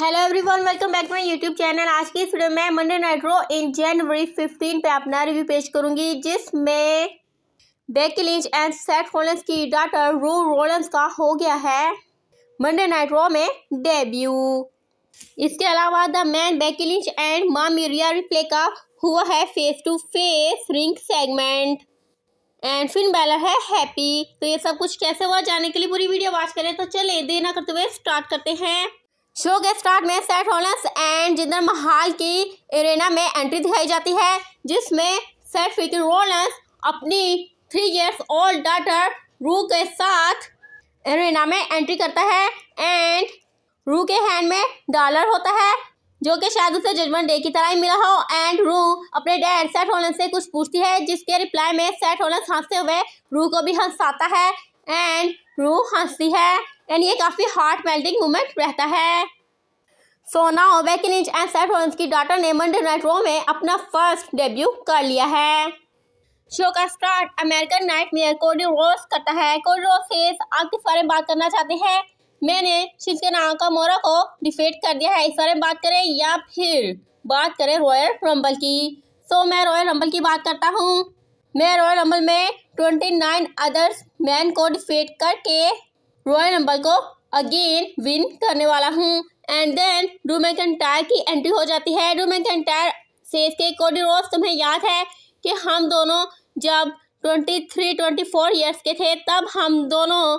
Hello everyone, welcome back to my YouTube channel. आज की इस वीडियो में मंडे नाइट रॉ इन जनवरी 15 पे अपना रिव्यू पेश करूंगी, जिसमें Becky Lynch and Seth Rollins की डॉटर रू रॉलिंस का हो गया है मंडे नाइट रॉ में डेब्यू। इसके अलावा the man Becky Lynch and Mami Rhea Ripley का हुआ है face to face ring segment and Finn Balor है हैप्पी। तो ये सब कुछ कैसे हुआ जानने के लिए पूरी वीडियो वॉच करें। तो चलिए देर ना करते हुए स्टार्ट करते हैं। शो के स्टार्ट में सेथ रॉलिंस एंड जिंदर महल की एरेना में एंट्री दिखाई जाती है, जिसमें सेथ फ्रीकिंग रॉलिंस अपनी 3 years old डॉटर रू के साथ एरेना में एंट्री करता है एंड रू के हैंड में डॉलर होता है, जो कि शायद उसे जजमेंट डे की तरह ही मिला हो। एंड रू अपने डैड सेथ रॉलिंस से कुछ पूछती है, जिसके रिप्लाई में सेथ रॉलिंस हंसते हुए रू को भी हंसाता है एंड रू हंसती है एंड ये काफ़ी हार्ट मेल्टिंग मोमेंट रहता है। So now Beki Lynch and Seth Rollins की डॉटर ने मंडे नाइट रॉ में अपना फर्स्ट डेब्यू कर लिया है। शो का start American nightmare Cody Rhodes करता है। कोडी रोड्स से आप किस बारे में बात करना चाहते हैं? मैंने शिंसुके नाकामोरा को डिफीट कर दिया है, इस बारे में बात करें या फिर बात करें रॉयल रंबल की? सो मैं रॉयल रंबल की बात करता हूँ। मैं रॉयल रंबल में 29 अदर्स मैन को डिफीट करके रॉयल रंबल को अगेन विन करने वाला हूँ। एंड देन ड्रू मैकइंटायर की एंट्री हो जाती है। ड्रू मैकइंटायर सेज के कोडी रोड्स, तुम्हें याद है कि हम दोनों जब 23-24 ईयर्स के थे तब हम दोनों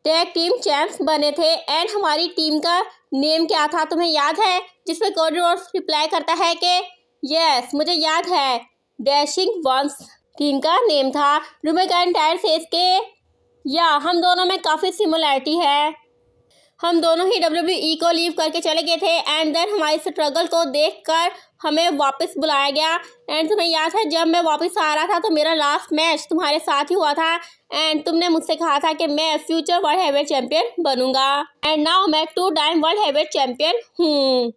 टैग टीम चैंप्स बने थे एंड हमारी टीम का नेम क्या था, तुम्हें याद है? जिसपे कोडी रोड्स रिप्लाई करता है कि यस मुझे याद है, डैशिंग वंस टीम का नेम था। ड्रू मैकइंटायर सेज के या हम दोनों में काफ़ी सिमिलरिटी है, हम दोनों ही WWE को लीव करके चले गए थे एंड देन हमारी स्ट्रगल को देखकर हमें वापस बुलाया गया। एंड तुम्हें याद है जब मैं वापस आ रहा था तो मेरा लास्ट मैच तुम्हारे साथ ही हुआ था एंड तुमने मुझसे कहा था कि मैं फ्यूचर वर्ल्ड हैवीवेट चैंपियन बनूंगा एंड नाउ मैं 2 टाइम वर्ल्ड हैवीवेट चैंपियन हूँ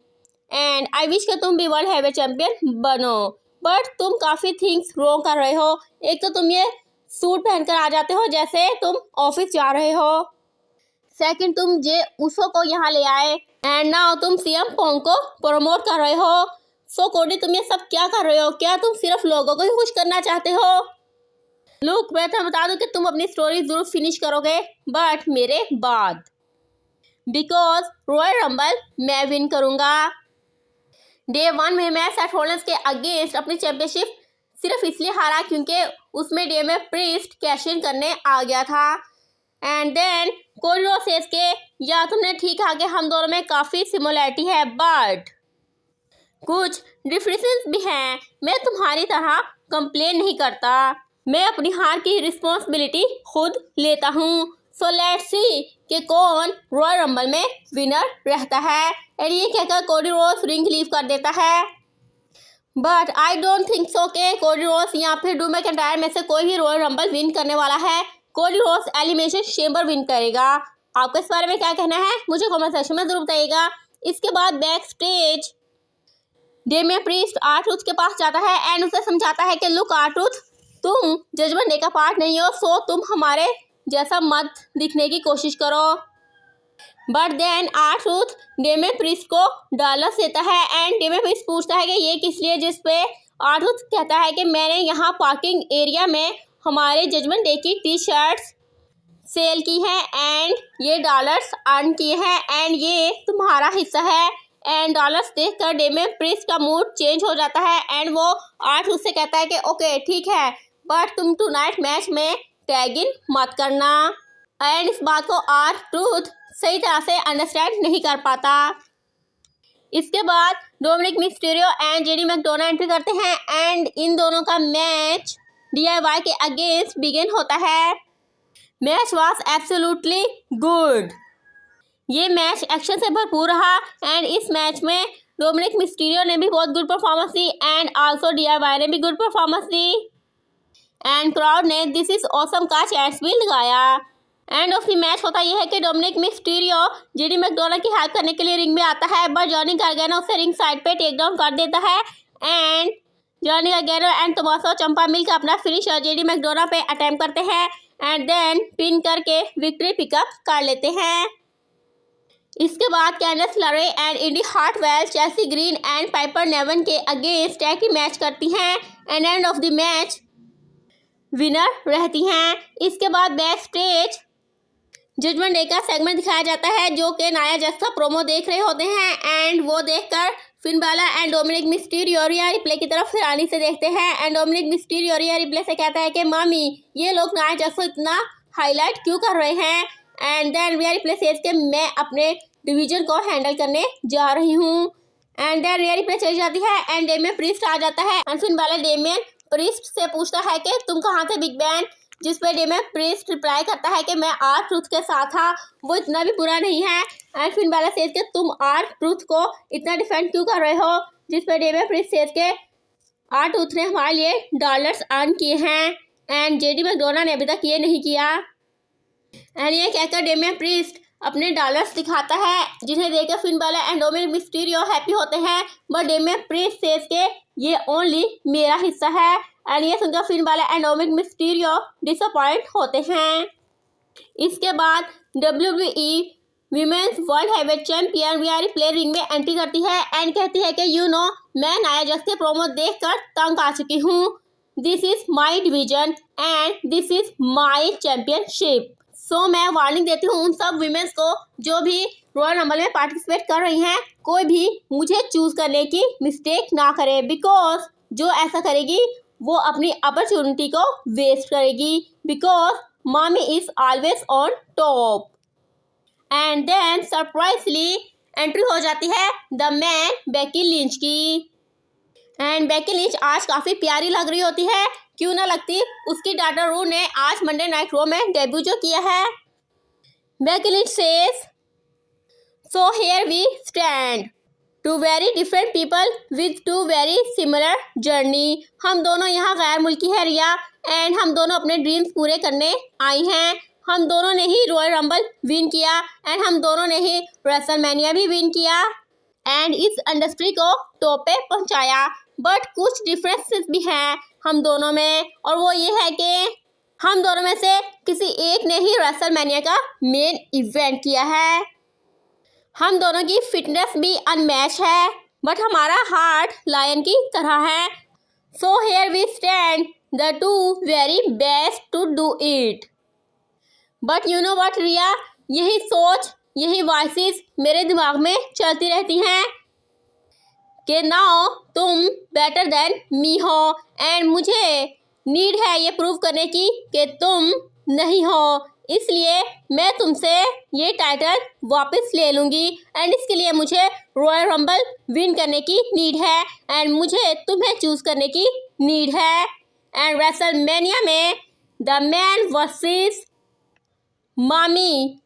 एंड आई विश कि तुम भी वर्ल्ड हैवीवेट चैंपियन बनो, बट तुम काफ़ी थिंग्स रॉन्ग कर रहे हो। एक तो तुम ये सूट पहनकर आ जाते हो जैसे तुम ऑफिस जा रहे हो, सेकंड तुम जे उसो को यहाँ ले आए एंड नाउ तुम सीएम पोंग को प्रमोट कर रहे हो। सो कोडी तुम ये सब क्या कर रहे हो? क्या तुम सिर्फ लोगों को ही खुश करना चाहते हो? लुक मैं तो बता दूं कि तुम अपनी स्टोरी जरूर फिनिश करोगे बट मेरे बाद, बिकॉज रॉयल रंबल मैं विन करूंगा। डे 1 में मैं सेथ रॉलिंस के अगेंस्ट अपनी चैंपियनशिप सिर्फ इसलिए हारा क्योंकि उसमें डे में प्रीस्ट कैश इन करने आ गया था। And then Cody Rhodes says के या तुमने ठीक कहा कि हम दोनों में काफ़ी सिमिलरिटी है बट कुछ डिफरेंसेस भी हैं। मैं तुम्हारी तरह कंप्लेन नहीं करता, मैं अपनी हार की रिस्पॉन्सिबिलिटी खुद लेता हूँ। सो लेट्स सी कि कौन रॉयल रंबल में विनर रहता है। एंड ये कहकर कोडी रोड्स रिंग लीव कर देता है, but I don't think so कि कोडी रोड्स या फिर ड्रू मैकइंटायर में से कोई भी रॉयल रंबल विन करने वाला है। Cody Rhodes elimination chamber win करेगा। आपको इस बारे में क्या कहना है मुझे कमेंट सेक्शन में जरूर बताइएगा। इसके बाद back stage Damien priest are-truth के पास जाता है एंड उसे समझाता है कि लुक आर-ट्रूथ, तुम जजमेंट डे का पार्ट नहीं हो, सो तुम हमारे जैसा मत दिखने की कोशिश करो। But then R Truth Damian Priest को डॉलर्स देता है एंड डेमियन प्रीस्ट पूछता है कि ये किस लिए, जिस पे आर-ट्रूथ कहता है कि मैंने यहाँ पार्किंग एरिया में हमारे जजमेंट डे की टी-शर्ट्स सेल की हैं एंड ये डॉलर्स अर्न किए हैं एंड ये तुम्हारा हिस्सा है। एंड डॉलर्स देखकर डेमियन प्रीस्ट का मूड चेंज हो जाता है एंड वो आर-ट्रूथ से कहता है कि ओके ठीक है, बट तुम टुनाइट मैच में टैग इन मत करना। एंड इस बात को आर-ट्रूथ सही तरह से अंडरस्टैंड नहीं कर पाता। इसके बाद Dominic Mysterio and JD McDonagh entry करते हैं एंड इन दोनों का मैच DIY के अगेंस्ट बिगिन होता है। मैच वाज एब्सोल्युटली गुड, ये मैच एक्शन से भरपूर रहा एंड इस मैच में डोमिनिक मिस्टीरियो ने भी बहुत good performance the and also DIY ने भी good performance the and crowd ने दिस इज ऑसम का चैंट्स भी लगाया। एंड ऑफ द मैच होता यह है कि डोमिनिक मिस्टीरियो जेडी मैकडोना की हेल्प करने के लिए रिंग में आता है, बट जॉनी गार्गेनो उसे रिंग साइड पे टेक डाउन कर देता है and Johnny Gargano and Tommaso Ciampa मिलकर अपना फिनिशर जेडी मैकडोना पे अटेम्प्ट करते हैं एंड देन पिन करके विक्ट्री पिकअप कर लेते हैं। इसके बाद Candice LeRae and Indi Hartwell Chelsea Green and Piper Niven के अगेंस्ट टैग टीम मैच करती हैं and end of the match winner रहती हैं। इसके बाद बैक स्टेज जजमेंट डे का सेगमेंट दिखाया जाता है जो कि नाया जैक्स का प्रोमो देख रहे होते हैं एंड वो देखकर Finn Balor and Dominik Mysterio Rhea Ripley की तरफ हैरानी से देखते हैं and Dominik Mysterio Rhea Ripley से कहता है कि मामी ये लोग नाया जैक्स को इतना हाईलाइट क्यों कर रहे हैं and then Rhea Ripley says के मैं अपने डिवीजन को हैंडल करने जा रही हूँ एंड देन रिया रिप्ले चली जाती है एंड डेमियन प्रीस्ट आ जाता है and Finn Balor Damian Priest से पूछता है कि तुम कहाँ थे बिग बैन, जिस पे डेमियन प्रीस्ट रिप्लाई करता है कि मैं आर ट्रूथ के साथ था, वो इतना भी बुरा नहीं है एंड फिन बालर सेज के तुम आर ट्रूथ को इतना डिफेंड क्यों कर रहे हो, जिस पे डेमियन प्रीस्ट सेज के आर ट्रूथ ने हमारे लिए डॉलर्स अर्न किए हैं एंड जेडी मैकडोनाल्ड ने अभी तक ये नहीं किया एंड ये कहकर डेमियन प्रीस्ट अपने डॉलर्स दिखाता है जिन्हें देखकर Finn Balor and Dominik Mysterio happy होते हैं बट डेमियन प्रीस्ट सेज के ये ओनली मेरा हिस्सा है एंड ये सुनकर Finn Balor and Dominik Mysterio disappoint होते हैं। इसके बाद WWE women's world heavyweight champion Rhea Ripley ring में एंट्री करती है एंड कहती है कि मैं नाया जैक्स के प्रोमो देखकर तंग आ चुकी हूँ, this is my division and this is my championship. So मैं वार्निंग देती हूँ उन सब वीमेंस को जो भी रॉयल रंबल में पार्टिसिपेट कर रही हैं, कोई भी मुझे चूज करने की मिस्टेक ना करे बिकॉज जो ऐसा करेगी वो अपनी अपॉर्चुनिटी को वेस्ट करेगी because Mami is always on top. And then surprisingly entry हो जाती है द मैन बेकी लिंच की एंड बेकी लिंच आज काफ़ी प्यारी लग रही होती है, क्यों ना लगती उसकी डॉटर रू ने आज मंडे नाइट रो में डेब्यू जो किया है। Becky Lynch says so here we stand two very different people with two very similar journey. हम दोनों यहाँ गैर मुल्की है रिया एंड हम दोनों अपने ड्रीम्स पूरे करने आई हैं। हम दोनों ने ही रॉयल रंबल विन किया एंड हम दोनों ने ही रेसलमैनिया भी विन किया एंड इस इंडस्ट्री को टॉप पे पहुँचाया बट कुछ डिफरेंसेस भी हैं हम दोनों में और वो ये है कि हम दोनों में से किसी एक ने ही रेसलमैनिया का मेन इवेंट किया है। हम दोनों की फिटनेस भी अनमैच है बट हमारा हार्ट लायन की तरह है। So here we stand the two very best to do it. But you know what Rhea, यही सोच यही वॉइसेस मेरे दिमाग में चलती रहती हैं कि नाउ तुम बेटर देन मी हो एंड मुझे नीड है ये प्रूव करने की कि तुम नहीं हो, इसलिए मैं तुमसे ये टाइटल वापस ले लूँगी एंड इसके लिए मुझे रॉयल रंबल विन करने की नीड है एंड मुझे तुम्हें चूज़ करने की नीड है एंड रेसलमेनिया में द मैन वर्सेस मामी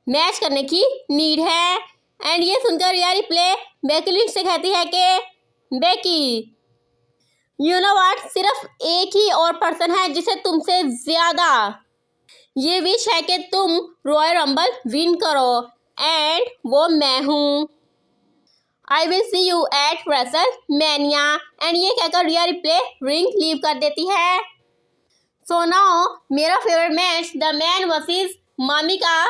मैच करने की नीड है एंड ये सुनकर रिया रिप्ले बेकी लिंच से कहती है कि बेकी यू नो व्हाट, सिर्फ एक ही और पर्सन है जिसे तुमसे ज़्यादा ये विश है कि तुम रॉयल रंबल विन करो एंड वो मैं हूँ। I will see you eight WrestleMania and ये कहकर रिया रिप्ले रिंग लीव कर देती है। सो नाउ मेरा favourite match the man versus मामी का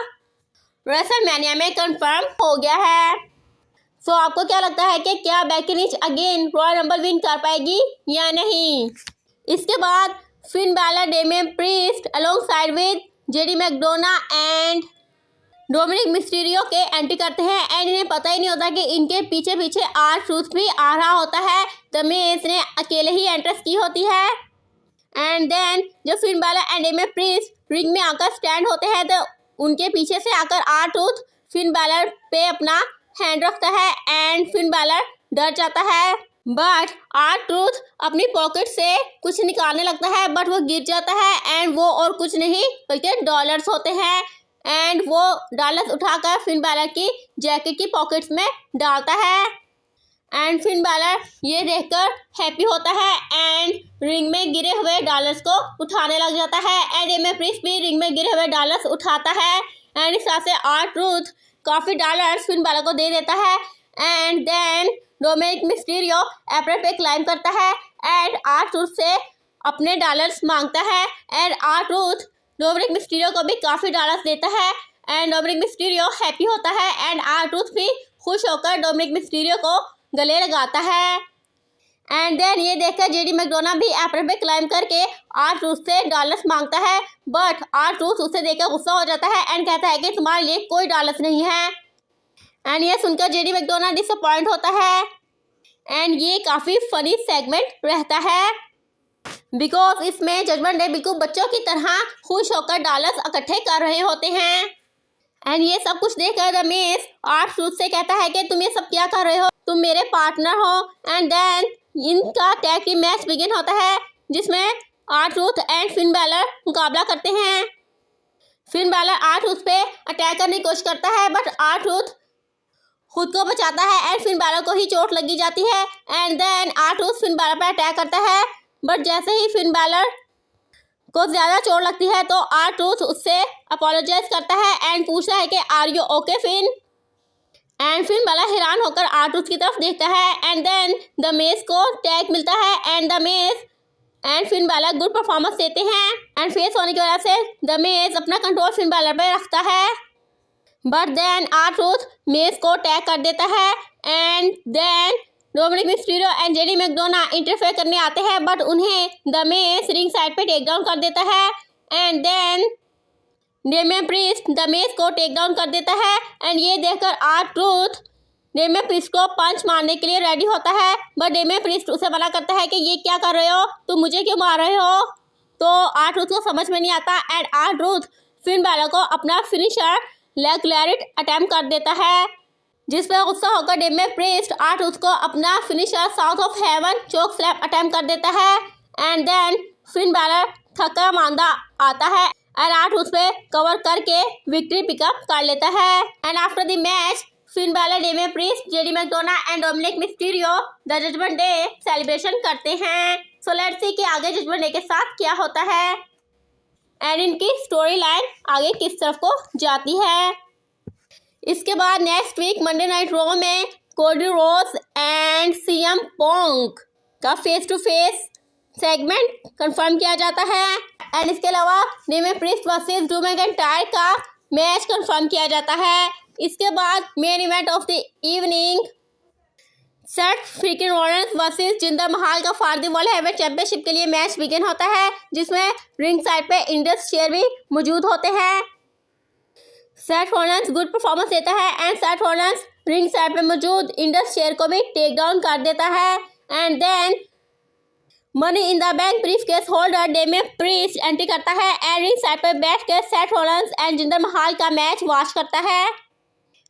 रेसलमेनिया में कंफर्म हो गया है। सो आपको क्या लगता है कि क्या Becky Lynch again Royal Rumble win कर पाएगी या नहीं? इसके बाद Finn Balor Damian Priest alongside with JD McDonald and Dominik Mysterio के एंट्री करते हैं एंड इन्हें पता ही नहीं होता कि इनके पीछे पीछे आर ट्रूथ भी आ रहा होता है। द मिज ने अकेले ही एंट्रेंस की होती है एंड देन जब Finn Balor and Damien priest ring में आकर स्टैंड होते हैं तो उनके पीछे से आकर आर ट्रूथ फिन बैलर पे अपना हैंड रखता है एंड फिन बैलर डर जाता है बट आर ट्रूथ अपनी पॉकेट से कुछ निकालने लगता है बट वो गिर जाता है एंड वो और कुछ नहीं बल्कि डॉलर्स होते हैं एंड वो डॉलर्स उठाकर फिन बैलर की जैकेट की पॉकेट्स में डालता है एंड फिन बैलर ये देखकर हैप्पी होता है एंड रिंग में गिरे हुए डॉलर्स को उठाने लग जाता है एंड डेमियन प्रीस्ट भी रिंग में गिरे हुए डॉलर्स उठाता है एंड इस तरह से आर ट्रूथ काफ़ी डॉलर्स फिन बैलर को दे देता है and then Dominik Mysterio apron पे क्लाइम करता है एंड आर ट्रूथ से अपने डॉलर्स मांगता है and R Truth Dominik Mysterio को भी काफ़ी डॉलर्स देता है एंड डोमिनिक मिस्टीरियो हैप्पी होता है एंड आर-ट्रूथ भी खुश होकर डोमिनिक मिस्टीरियो को गले लगाता है। एंड देन ये देखकर जेडी मैकडोनाल्ड भी एप्रन पे क्लाइम करके आर-ट्रूथ से डॉलर्स मांगता है, बट आर-ट्रूथ उसे देखकर गुस्सा हो जाता है एंड कहता है कि तुम्हारे लिए कोई डॉलर्स नहीं है। एंड ये सुनकर जेडी मैकडोनाल्ड डिसअपॉइंट होता है एंड ये काफ़ी फनी सेगमेंट रहता है बिकॉज इसमें जजमेंट डे बिल्कुल बच्चों की तरह खुश होकर डॉलर्स इकट्ठे कर रहे होते हैं। एंड ये सब कुछ देखकर द मिस आर-ट्रूथ से कहता है कि तुम ये सब क्या कर रहे हो, तुम मेरे पार्टनर हो। एंड देन इनका टैग टीम मैच बिगिन होता है जिसमें आर-ट्रूथ एंड फिन बैलर मुकाबला करते हैं। फिन बैलर आर-ट्रूथ पे अटैक करने की कोशिश करता है बट आर-ट्रूथ खुद को बचाता है एंड फिन बैलर को ही चोट लगी जाती है। And then R Truth Finn Balor पर अटैक करता है बट जैसे ही फिन बैलर को ज़्यादा चोट लगती है तो आर-ट्रूथ उससे अपोलोजाइज करता है एंड पूछता है कि are you okay Finn. And Finn Balor हैरान होकर आर-ट्रूथ की तरफ देखता है एंड देन द मिस को टैग मिलता है and the Miz and Finn Balor good performance देते हैं एंड फेस होने की वजह से द मिस अपना कंट्रोल फिन बैलर पर रखता है बट देन आर-ट्रूथ मिस को टैग कर देता है and then Dominik Mysterio and JD McDonald interfere करने आते हैं बट उन्हें द मिस रिंग साइड पे टेक डाउन कर देता है and then Damian Priest the Miz को टेक डाउन कर देता है एंड ये देखकर आर-ट्रूथ डेमियन प्रीस्ट को पंच मारने के लिए रेडी होता है बट डेमियन प्रीस्ट उसे मना करता है कि ये क्या कर रहे हो, तुम मुझे क्यों मार रहे हो। तो आर-ट्रूथ को समझ में नहीं आता एंड आर-ट्रूथ फिन बैलर को अपना फिनिशर लेग लैरिट अटेम्प्ट कर देता है जिस पर गुस्सा होकर डेमियन प्रीस्ट आर-ट्रूथ को अपना finisher South of Heaven choke slap attempt कर देता है एंड देन फिन बैलर थका मांदा आता है एंड आर-ट्रूथ पे कवर करके विक्ट्री पिकअप कर लेता है। And after the match Finn Balor, Damian Priest, JD McDonald and Dominik Mysterio the Judgment Day celebration करते हैं। सो लेट्स सी कि आगे जजमेंट डे के साथ क्या होता है एंड इनकी स्टोरी लाइन आगे किस तरफ को जाती है। इसके बाद next week Monday night Raw में Cody Rhodes and CM Punk का face to face segment confirm किया जाता है एंड इसके अलावा Damian Priest versus Drew McIntyre का मैच कंफर्म किया जाता है। इसके बाद main event of the evening Seth Freakin Rollins versus Jinder Mahal का for the world heavyweight championship के लिए मैच बिगिन होता है जिसमें रिंग साइड पे इंडस शेयर भी मौजूद होते हैं। सेथ रॉलिंस गुड परफॉर्मेंस देता है and Seth Rollins ring side पे मौजूद इंडस शेयर को भी टेक डाउन कर देता है and then money in the bank briefcase holder Damian Priest entry करता है एंड रिंग साइड पर बैठ कर Seth Rollins and Jinder Mahal का मैच वॉच करता है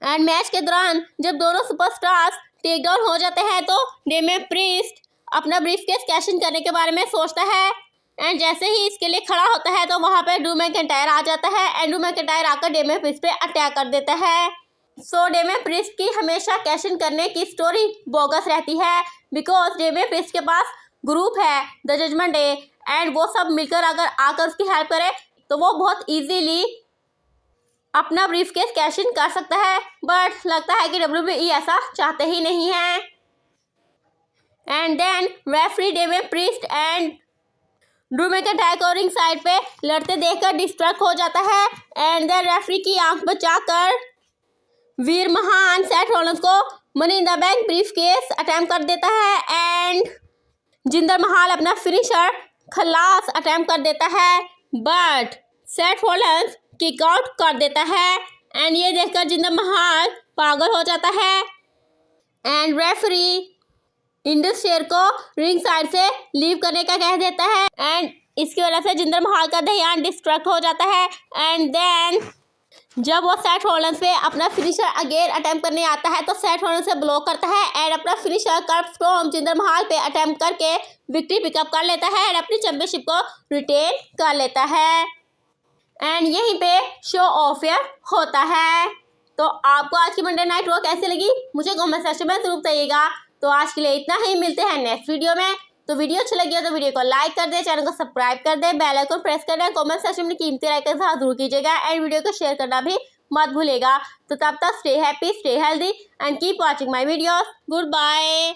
एंड मैच के दौरान जब दोनों सुपरस्टार्स टेक डाउन हो जाते हैं तो डेमियन प्रीस्ट अपना ब्रीफकेस कैश इन करने के बारे में सोचता है एंड जैसे ही इसके लिए खड़ा होता है तो वहाँ पे ड्रू मैकइंटायर आ जाता है एंड ड्रू मैकइंटायर आकर डेमियन प्रीस्ट पे अटैक कर देता है। सो डेमियन प्रीस्ट की हमेशा कैश इन करने की स्टोरी बोगस रहती है बिकॉज डेमियन प्रीस्ट के पास ग्रुप है द जजमेंट डे एंड वो सब मिलकर अगर आकर उसकी हेल्प करे तो वो बहुत इजीली अपना ब्रीफकेस कैश इन कर सकता है बट लगता है कि WWE ऐसा चाहते ही नहीं है। And then referee Damian Priest and Drew McIntyre को रिंग साइड पे लड़ते देखकर डिस्ट्रैक्ट हो जाता है एंड देन रेफरी की आंख बचाकर वीर महान सेथ रॉलिंस को money in the bank briefcase attempt कर देता है एंड जिंदर महल अपना फिनिशर खलास अटेम्प्ट कर देता है but Seth Rollins kick out कर देता है एंड ये देखकर जिंदर महल पागल हो जाता है एंड रेफरी इंडस शेयर को रिंग साइड से लीव करने का कह देता है एंड इसकी वजह से जिंदर महल का ध्यान डिस्ट्रैक्ट हो जाता है एंड देन जब वो सेथ रॉलिंस पे अपना फिनिशर अगेन अटेम्प्ट करने आता है तो सेथ रॉलिंस से ब्लॉक करता है एंड अपना फिनिशर कर्ब स्टॉर्म जिंदर महल पे अटेम्प्ट करके विक्ट्री पिकअप कर लेता है एंड अपनी चैंपियनशिप को रिटेन कर लेता है एंड यहीं पे शो ऑफ होता है। तो आपको आज की मंडे नाइट रॉ कैसी लगी मुझे कमेंट सेक्शन में जरूर बताइएगा। तो आज के लिए इतना ही, मिलते हैं नेक्स्ट वीडियो में। तो वीडियो अच्छी लगी हो तो वीडियो को लाइक कर दे, चैनल को सब्सक्राइब कर दे, बेल आइकन प्रेस कर दे, कमेंट सेक्शन में कीमती राय के साथ जरूर कीजिएगा एंड वीडियो को शेयर करना भी मत भूलिएगा। तो तब तक stay happy, stay healthy and keep watching my videos. Good bye.